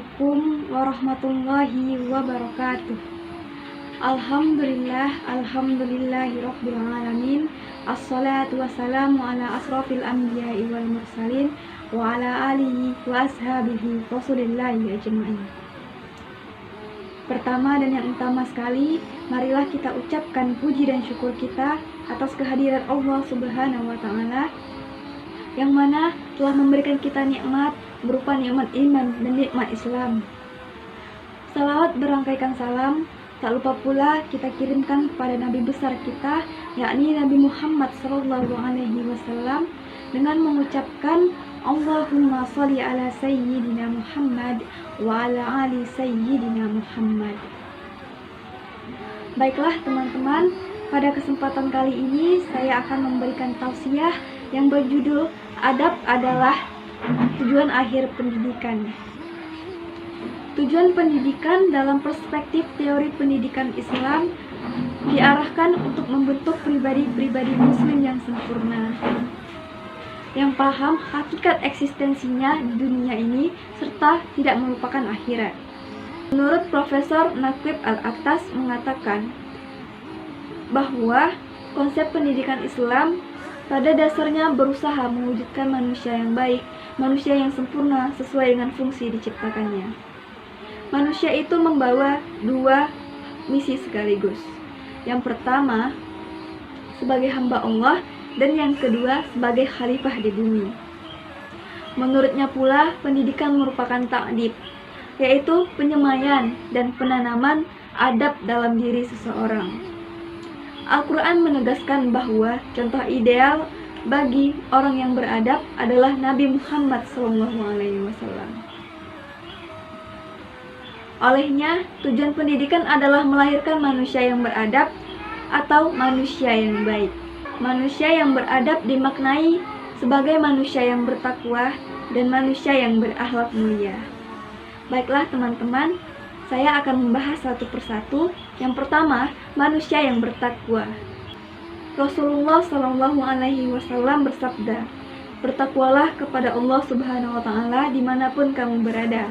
Assalamualaikum warahmatullahi wabarakatuh. Alhamdulillahirabbil alamin. Assalatu wassalamu ala asrofil anbiya'i wal mursalin wa ala alihi wa ashabihi rasulillahi ajma'in. Pertama dan yang utama sekali, marilah kita ucapkan puji dan syukur kita atas kehadiran Allah Subhanahu wa Ta'ala, yang mana telah memberikan kita nikmat berupa nikmat iman dan nikmat Islam. Salawat berangkaikan salam tak lupa pula kita kirimkan kepada Nabi besar kita, yakni Nabi Muhammad SAW, dengan mengucapkan Allahumma sholli ala sayyidina Muhammad wa ala ali sayyidina Muhammad. Baiklah teman-teman, pada kesempatan kali ini saya akan memberikan tausiah yang berjudul Adab adalah tujuan akhir pendidikan. Tujuan pendidikan dalam perspektif teori pendidikan Islam diarahkan untuk membentuk pribadi-pribadi muslim yang sempurna, yang paham hakikat eksistensinya di dunia ini serta tidak melupakan akhirat. Menurut Profesor Naqib Al-Attas mengatakan bahwa konsep pendidikan Islam pada dasarnya berusaha mewujudkan manusia yang baik, manusia yang sempurna sesuai dengan fungsi diciptakannya. Manusia itu membawa dua misi sekaligus. Yang pertama, sebagai hamba Allah, dan yang kedua, sebagai khalifah di bumi. Menurutnya pula, pendidikan merupakan ta'dib, yaitu penyemaian dan penanaman adab dalam diri seseorang. Al-Quran menegaskan bahwa contoh ideal bagi orang yang beradab adalah Nabi Muhammad SAW. Olehnya, tujuan pendidikan adalah melahirkan manusia yang beradab atau manusia yang baik. Manusia yang beradab dimaknai sebagai manusia yang bertakwa dan manusia yang berakhlak mulia. Baiklah teman-teman, saya akan membahas satu persatu. Yang pertama, manusia yang bertakwa. Rasulullah SAW bersabda, "Bertakwalah kepada Allah Subhanahu wa Ta'ala dimanapun kamu berada,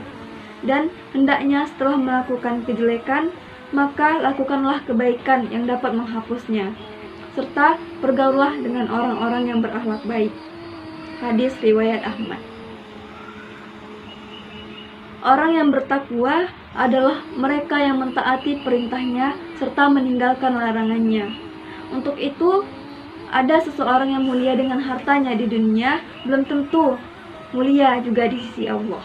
dan hendaknya setelah melakukan kejelekan, maka lakukanlah kebaikan yang dapat menghapusnya, serta bergaullah dengan orang-orang yang berakhlak baik." Hadis riwayat Ahmad. Orang yang bertakwa adalah mereka yang mentaati perintahnya serta meninggalkan larangannya. Untuk itu, ada seseorang yang mulia dengan hartanya di dunia belum tentu mulia juga di sisi Allah.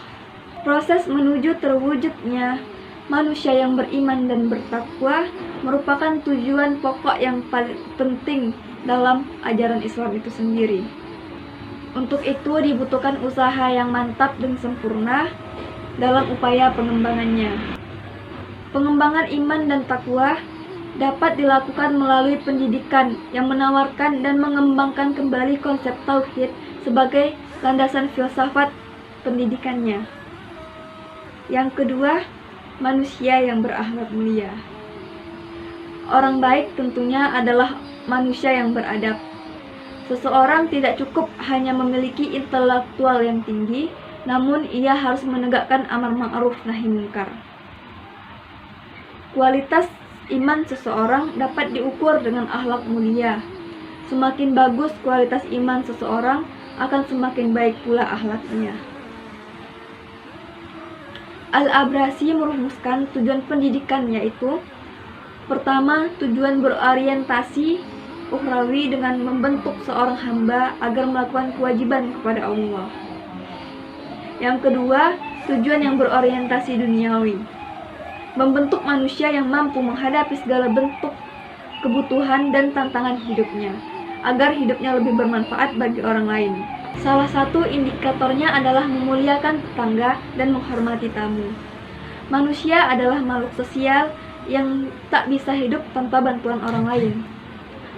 Proses menuju terwujudnya manusia yang beriman dan bertakwa merupakan tujuan pokok yang paling penting dalam ajaran Islam itu sendiri. Untuk itu dibutuhkan usaha yang mantap dan sempurna dalam upaya pengembangannya. Pengembangan iman dan takwa dapat dilakukan melalui pendidikan yang menawarkan dan mengembangkan kembali konsep tauhid sebagai landasan filsafat pendidikannya. Yang kedua, manusia yang berakhlak mulia. Orang baik tentunya adalah manusia yang beradab. Seseorang tidak cukup hanya memiliki intelektual yang tinggi, namun ia harus menegakkan amar ma'ruf nahi munkar. Kualitas iman seseorang dapat diukur dengan akhlak mulia. Semakin bagus kualitas iman seseorang, akan semakin baik pula akhlaknya. Al-Abrasi merumuskan tujuan pendidikan, yaitu pertama, tujuan berorientasi ukhrawi dengan membentuk seorang hamba agar melakukan kewajiban kepada Allah. Yang kedua, tujuan yang berorientasi duniawi, membentuk manusia yang mampu menghadapi segala bentuk kebutuhan dan tantangan hidupnya, agar hidupnya lebih bermanfaat bagi orang lain. Salah satu indikatornya adalah memuliakan tetangga dan menghormati tamu. Manusia adalah makhluk sosial yang tak bisa hidup tanpa bantuan orang lain.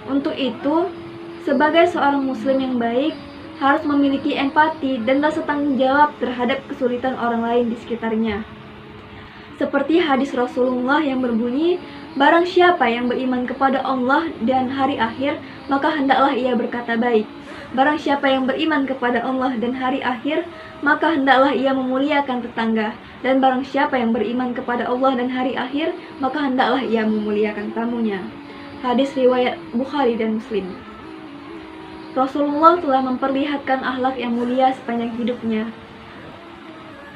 Untuk itu, sebagai seorang muslim yang baik, harus memiliki empati dan rasa tanggung jawab terhadap kesulitan orang lain di sekitarnya. Seperti hadis Rasulullah yang berbunyi, Barang siapa yang beriman kepada Allah dan hari akhir, maka hendaklah ia berkata baik. Barang siapa yang beriman kepada Allah dan hari akhir, maka hendaklah ia memuliakan tetangga. Dan barang siapa yang beriman kepada Allah dan hari akhir, maka hendaklah ia memuliakan tamunya. Hadis riwayat Bukhari dan Muslim. Rasulullah telah memperlihatkan akhlak yang mulia sepanjang hidupnya.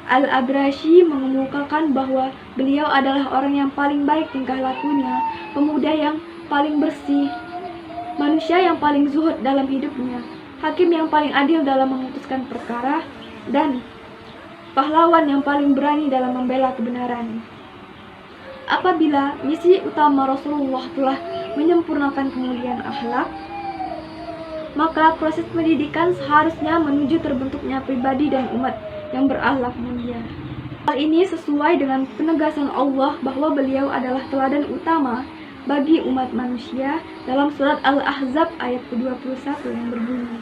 Al-Abrashi mengemukakan bahwa beliau adalah orang yang paling baik tingkah lakunya, pemuda yang paling bersih, manusia yang paling zuhud dalam hidupnya, hakim yang paling adil dalam memutuskan perkara, dan pahlawan yang paling berani dalam membela kebenaran. Apabila misi utama Rasulullah telah menyempurnakan kemuliaan akhlak, maka proses pendidikan seharusnya menuju terbentuknya pribadi dan umat yang berakhlak mulia. Hal ini sesuai dengan penegasan Allah bahwa beliau adalah teladan utama bagi umat manusia dalam surat Al-Ahzab ayat ke-21 yang berbunyi,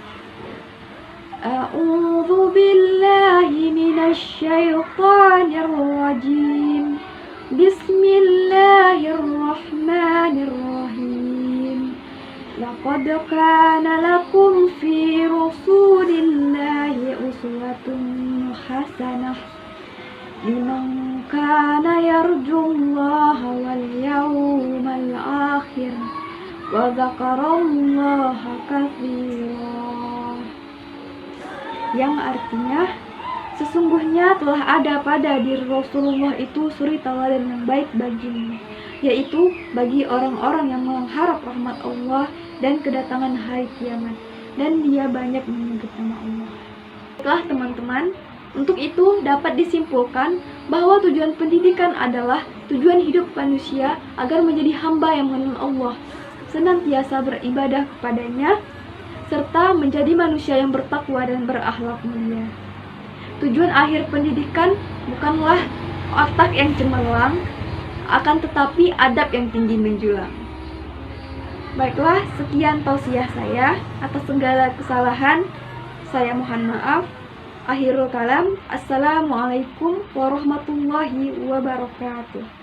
A'udzu billahi minasy syaithanir rajim. Bismillahirrahmanirrahim. Laqad kana lakum fi Rasulillahi uswatun hasanah liman kana yarjullaha wal yawmal akhir wa dzakarallaha katsiran. Yang artinya, sesungguhnya telah ada pada diri Rasulullah itu suri teladan yang baik bagimu, yaitu bagi orang-orang yang mengharap rahmat Allah dan kedatangan hari kiamat, dan dia banyak menyebut nama Allah. Baiklah teman-teman, untuk itu dapat disimpulkan bahwa tujuan pendidikan adalah tujuan hidup manusia agar menjadi hamba yang mengenal Allah, senantiasa beribadah kepadanya, serta menjadi manusia yang bertakwa dan berakhlak mulia. Tujuan akhir pendidikan bukanlah otak yang cemerlang, akan tetapi adab yang tinggi menjulang. Baiklah, sekian tausiah saya. Atas segala kesalahan, saya mohon maaf. Akhirul kalam, Assalamualaikum warahmatullahi wabarakatuh.